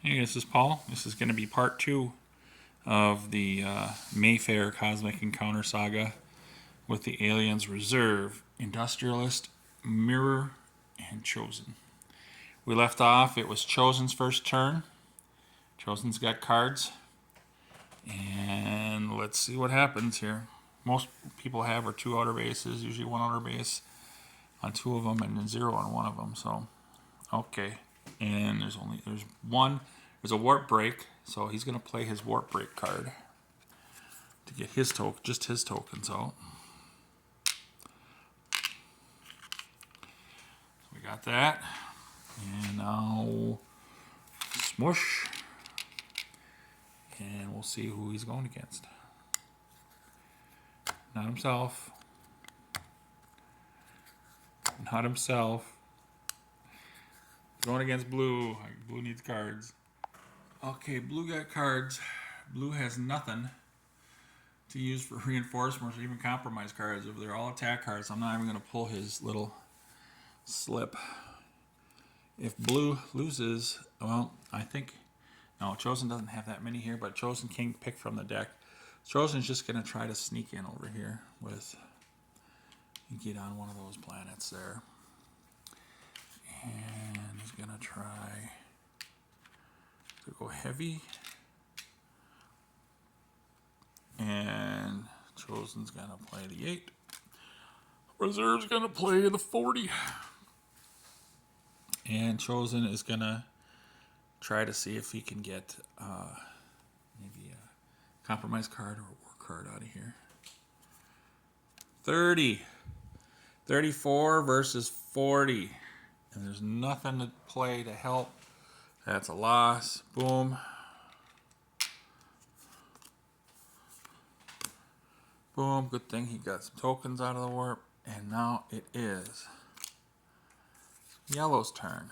Hey, this is Paul. This is going to be part 2 of the Mayfair Cosmic Encounter saga with the Aliens Reserve, Industrialist, Mirror, and Chosen. We left off, it was Chosen's first turn. Chosen's got cards. And let's see what happens here. Most people have are 2 outer bases, usually 1 outer base on 2 of them and then 0 on 1 of them. So, okay. And there's one. There's a warp break, so he's going to play his warp break card to get his just his tokens out. So we got that. And now smush. And we'll see who he's going against. Not himself. Not himself. Going against blue. Blue needs cards. Okay, blue got cards. Blue has nothing to use for reinforcements or even compromise cards. If they're all attack cards, I'm not even going to pull his little slip. If blue loses, well, I think, no, Chosen doesn't have that many here, but Chosen can pick from the deck. Chosen's just going to try to sneak in over here with, get on one of those planets there. And he's going to try to go heavy. And Chosen's going to play the 8. Reserve's going to play the 40. And Chosen is going to try to see if he can get maybe a compromise card or a war card out of here. 30. 34 versus 40. And there's nothing to play to help. That's a loss. Boom. Boom. Good thing he got some tokens out of the warp. And now it is Yellow's turn.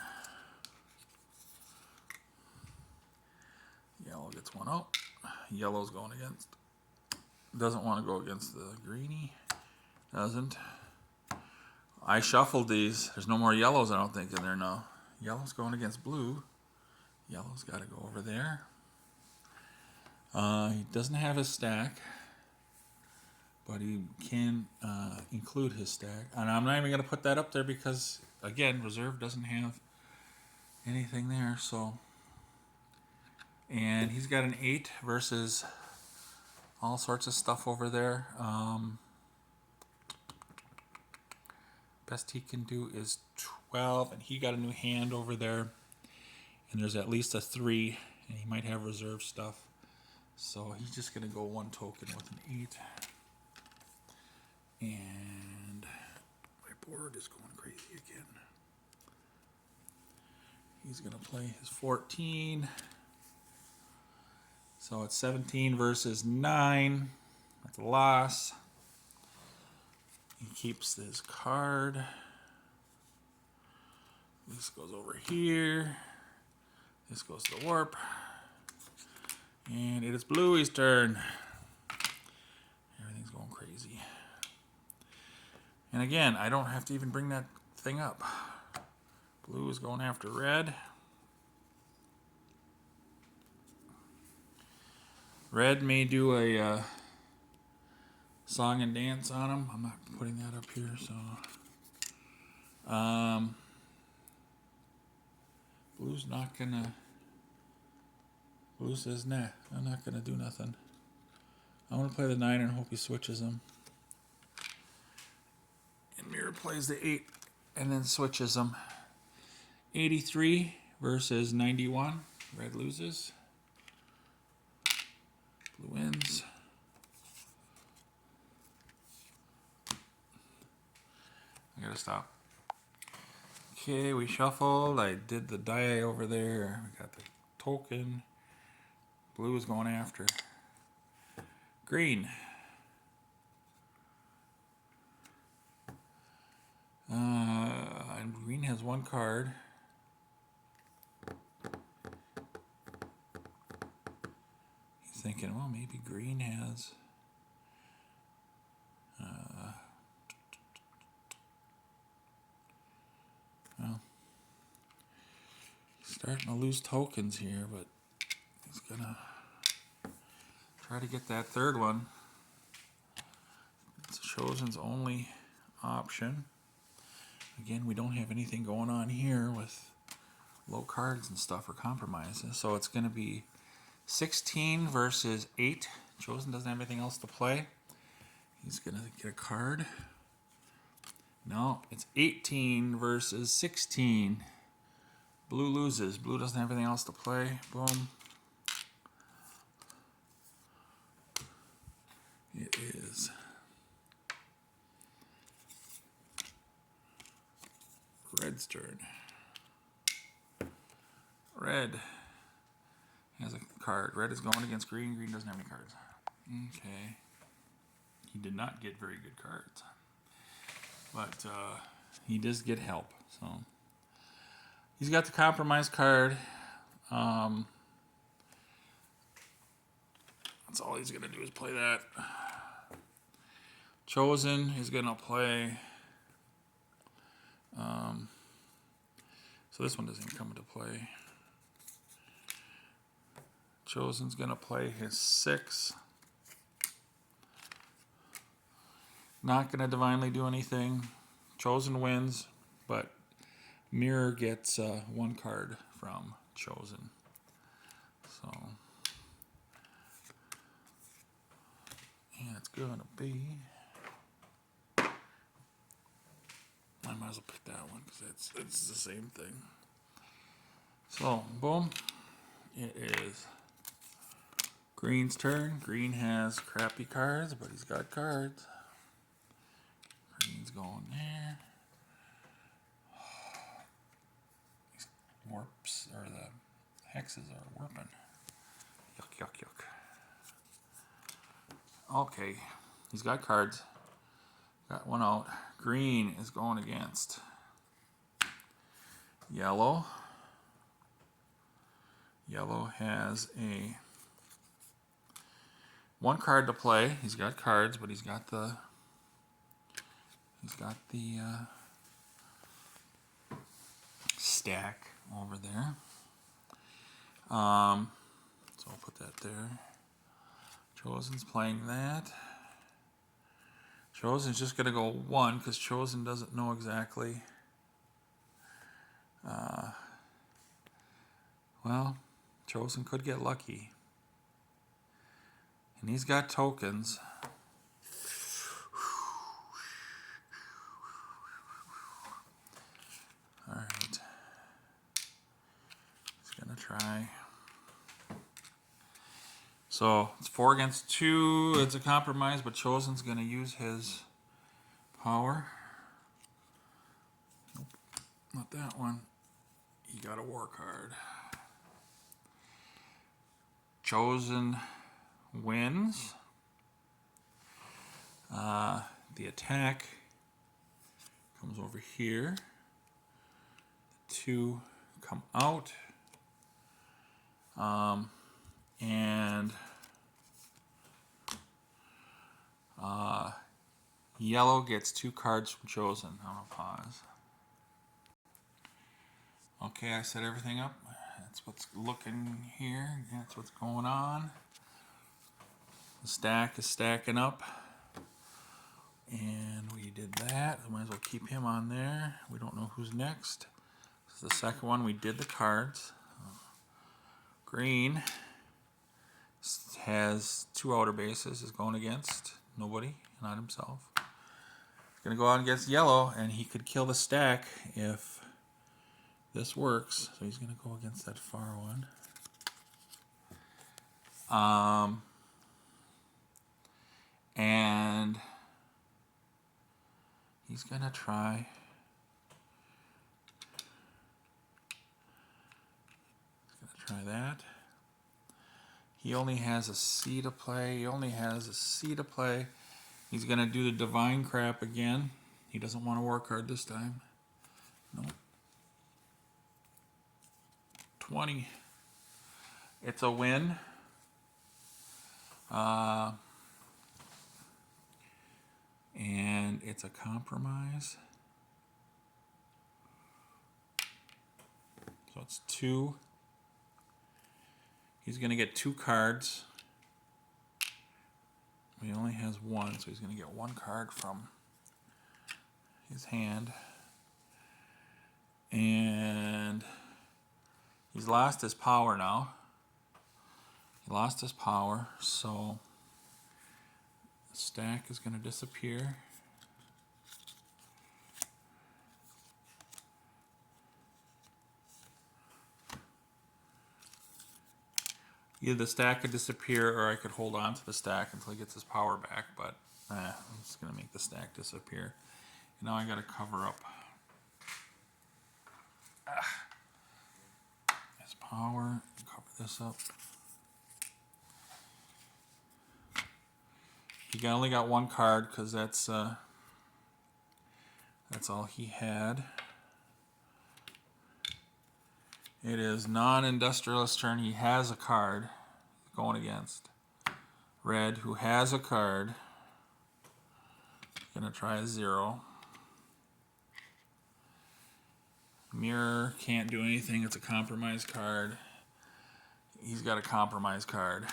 Yellow gets one out. Yellow's going against. Doesn't want to go against the greenie. Doesn't. I shuffled these. There's no more yellows, I don't think, in there now. Yellow's going against blue. Yellow's got to go over there. He doesn't have his stack, but he can include his stack. And I'm not even going to put that up there because, again, Reserve doesn't have anything there. So, and he's got an 8 versus all sorts of stuff over there. Best he can do is 12, and he got a new hand over there. And there's at least a 3, and he might have reserve stuff. So he's just going to go 1 token with an 8. And my board is going crazy again. He's going to play his 14. So it's 17 versus 9. That's a loss. He keeps this card. This goes over here. This goes to the warp. And it is Bluey's turn. Everything's going crazy. And again, I don't have to even bring that thing up. Blue is going after red. Red may do a song and dance on him. I'm not putting that up here, so. Blue's not gonna. Blue says, nah, I'm not gonna do nothing. I'm gonna play the 9 and hope he switches them. And Mirror plays the 8 and then switches them. 83 versus 91. Red loses. Blue wins. I gotta stop. Okay, we shuffled. I did the die over there. We got the token. Blue is going after green. And green has 1 card. He's thinking, well, maybe green has. Well, start to lose tokens here, but he's going to try to get that third one. It's Chosen's only option. Again, we don't have anything going on here with low cards and stuff or compromises. So it's going to be 16 versus 8. Chosen doesn't have anything else to play. He's going to get a card. No, it's 18 versus 16. Blue loses. Blue doesn't have anything else to play. Boom. It is Red's turn. Red has a card. Red is going against green. Green doesn't have any cards. Okay. He did not get very good cards. But he does get help. So he's got the compromise card. That's all he's going to do is play that. Chosen is going to play... so this one doesn't even come into play. Chosen's going to play his 6. Not going to divinely do anything. Chosen wins, but Mirror gets 1 card from Chosen. So, yeah, it's going to be... I might as well pick that one because it's the same thing. So, boom. It is Green's turn. Green has crappy cards, but he's got cards. Green's going there. These warps, or the hexes are warping. Yuck, yuck, yuck. Okay, he's got cards. Got one out. Green is going against yellow. Yellow has 1 card to play. He's got cards, but he's got the stack over there. So I'll put that there. Chosen's playing that. Chosen's just going to go 1 because Chosen doesn't know exactly. Well, Chosen could get lucky. And he's got tokens. Alright. He's going to try. So it's 4 against 2. It's a compromise, but Chosen's going to use his power. Nope, not that one. He got a war card. Chosen wins. The attack comes over here. The 2 come out. And yellow gets 2 cards from Chosen. I'm going to pause. Okay, I set everything up. That's what's looking here. That's what's going on. The stack is stacking up. And we did that. I might as well keep him on there. We don't know who's next. This is the second one. We did the cards. Green has 2 outer bases. Is going against nobody, not himself. He's going to go out against yellow, and he could kill the stack if this works. So he's going to go against that far one. And he's going to try. He's going to try that. He only has a C to play. He only has a C to play. He's going to do the divine crap again. He doesn't want a war card this time. Nope. 20. It's a win. And it's a compromise. So it's 2 He's going to get 2 cards. He only has 1, so he's going to get 1 card from his hand. And he's lost his power now. He lost his power, so the stack is going to disappear. Either the stack could disappear or I could hold on to the stack until he gets his power back, but I'm just going to make the stack disappear. Now I got to cover up his power, cover this up. He only got 1 card because that's all he had. It is non-industrialist turn. He has a card going against red, who has a card. Gonna try a 0. Mirror can't do anything. It's a compromise card. He's got a compromise card.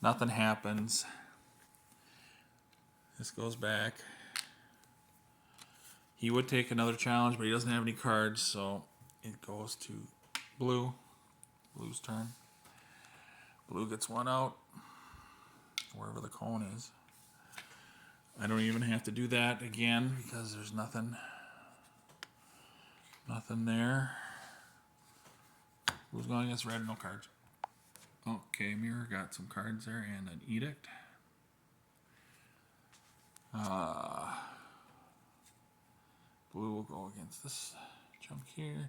Nothing happens. This goes back. He would take another challenge, but he doesn't have any cards, so it goes to blue. Blue's turn. Blue gets 1 out, wherever the cone is. I don't even have to do that again because there's nothing there. Blue's going against red, no cards. Okay, Mirror got some cards there and an edict. Blue will go against this junk here.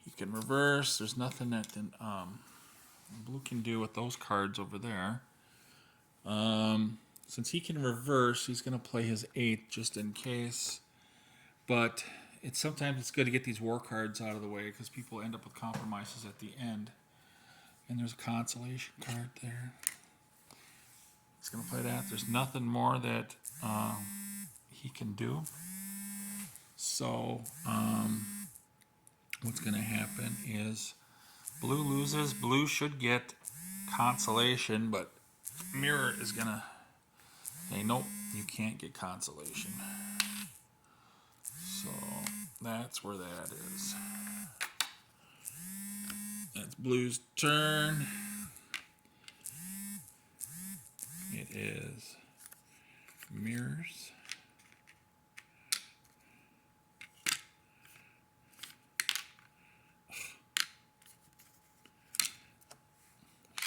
He can reverse. There's nothing that blue can do with those cards over there. Since he can reverse, he's going to play his 8 just in case. But sometimes it's good to get these war cards out of the way because people end up with compromises at the end. And there's a consolation card there. He's going to play that. There's nothing more that he can do. So what's going to happen is blue loses. Blue should get consolation, but Mirror is going to say, nope, you can't get consolation. So that's where that is. That's Blue's turn. It is Mirror's.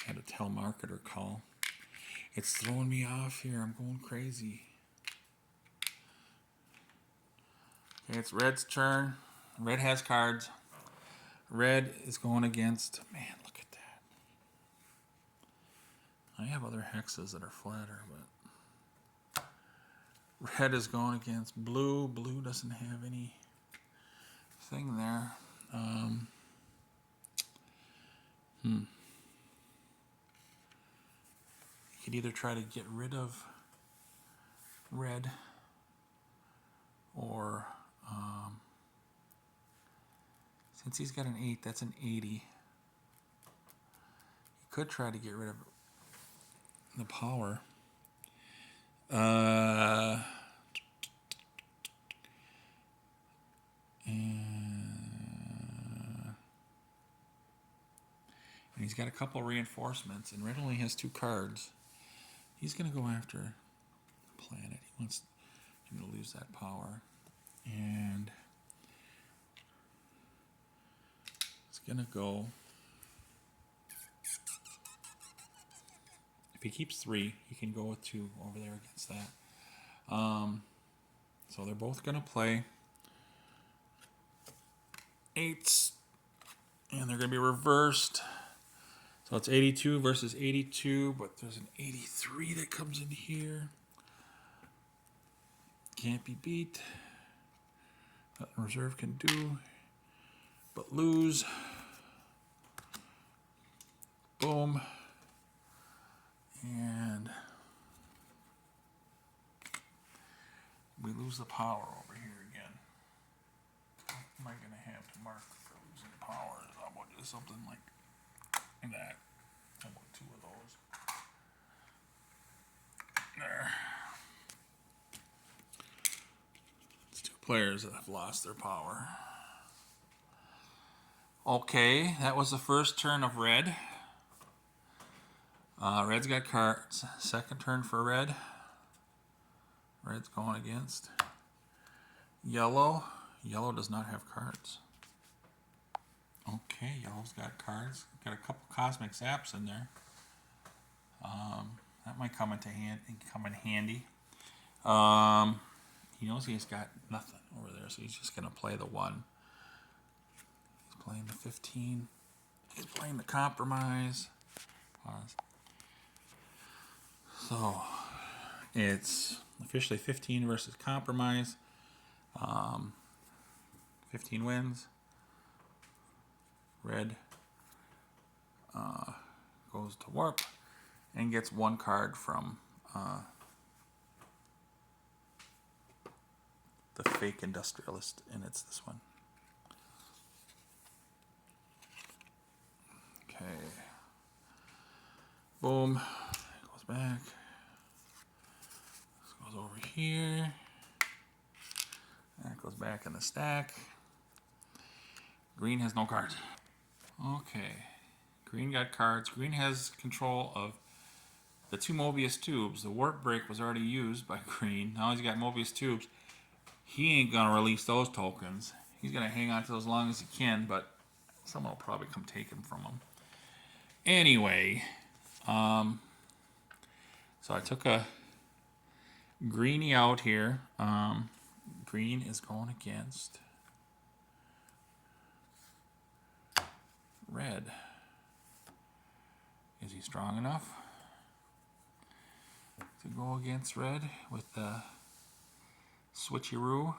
I had a telemarketer call. It's throwing me off here. I'm going crazy. Okay, it's Red's turn. Red has cards. Red is going against... Man, look at that. I have other hexes that are flatter, but... Red is going against blue. Blue doesn't have any thing there. You could either try to get rid of red or... since he's got an 8, that's an 80. You could try to get rid of the power. And he's got a couple of reinforcements, and red only has 2 cards. He's going to go after the planet. He wants him to lose that power. And it's going to go... If he keeps 3, he can go with 2 over there against that. So they're both going to play 8s, and they're going to be reversed. So it's 82 versus 82, but there's an 83 that comes in here. Can't be beat. Nothing reserve can do but lose. Boom. And we lose the power over here again. What am I going to have to mark for losing power? How about just something like Like that. How about 2 of those? There. It's 2 players that have lost their power. Okay, that was the first turn of red. Red's got cards. Second turn for red. Red's going against yellow. Yellow does not have cards. Okay, yellow's got cards. Got a couple cosmic zaps in there. That might come in handy. He knows he's got nothing over there, so he's just gonna play the 1. He's playing the 15. He's playing the compromise. Pause. So it's officially 15 versus compromise. 15 wins. Red goes to warp and gets 1 card from the fake Industrialist, and it's this one. Okay. Boom. It goes back. This goes over here. That goes back in the stack. Green has no cards. Okay. Green got cards. Green has control of the 2 Mobius tubes. The warp break was already used by Green. Now he's got Mobius tubes. He ain't gonna release those tokens. He's gonna hang on to those as long as he can, but someone will probably come take them from him. Anyway, so I took a greenie out here. Green is going against red. Is he strong enough to go against red with the switcheroo?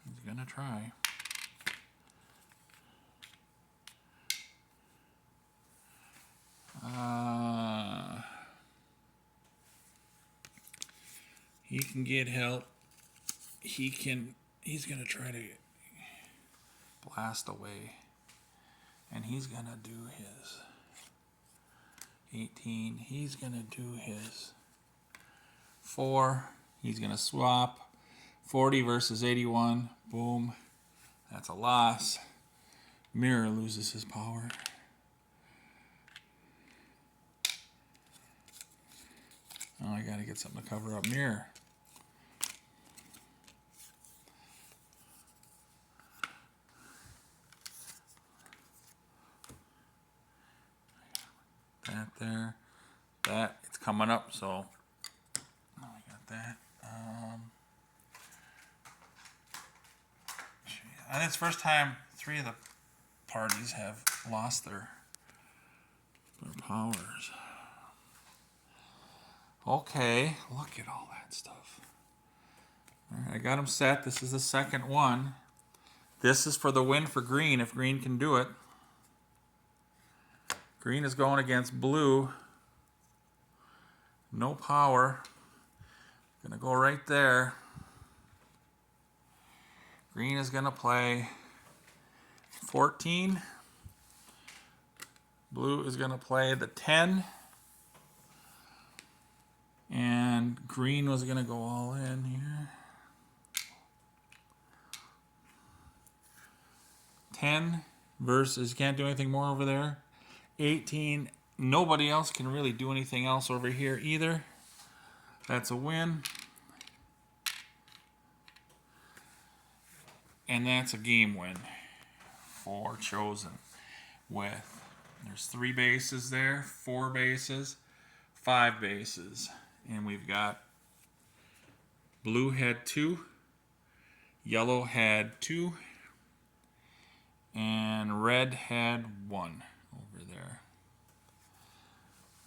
He's gonna try. He can get help. He's gonna try to blast away. And he's gonna do his 18. He's gonna do his 4. He's gonna swap 40 versus 81. Boom. That's a loss. Mirror loses his power. Oh, I gotta get something to cover up Mirror. That there. That, it's coming up, so I got that. And it's the first time 3 of the parties have lost their powers. Okay, look at all that stuff. All right, I got them set. This is the second one. This is for the win for green, if green can do it. Green is going against blue. No power. Gonna go right there. Green is gonna play 14. Blue is gonna play the 10. And green was gonna go all in here. 10 versus, can't do anything more over there. 18, nobody else can really do anything else over here either. That's a win. And that's a game win for Chosen. With, there's 3 bases there, 4 bases, 5 bases. And we've got blue had 2, yellow had 2, and red had 1 over there.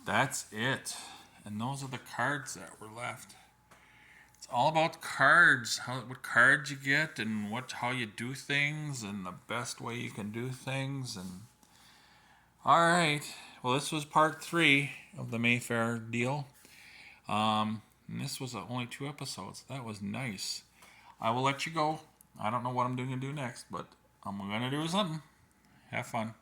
That's it. And those are the cards that were left. It's all about cards, what cards you get and how you do things and the best way you can do things. And all right, well, this was part 3 of the Mayfair deal. And this was only 2 episodes. That was nice. I will let you go. I don't know what I'm going to do next, but I'm going to do something. Have fun.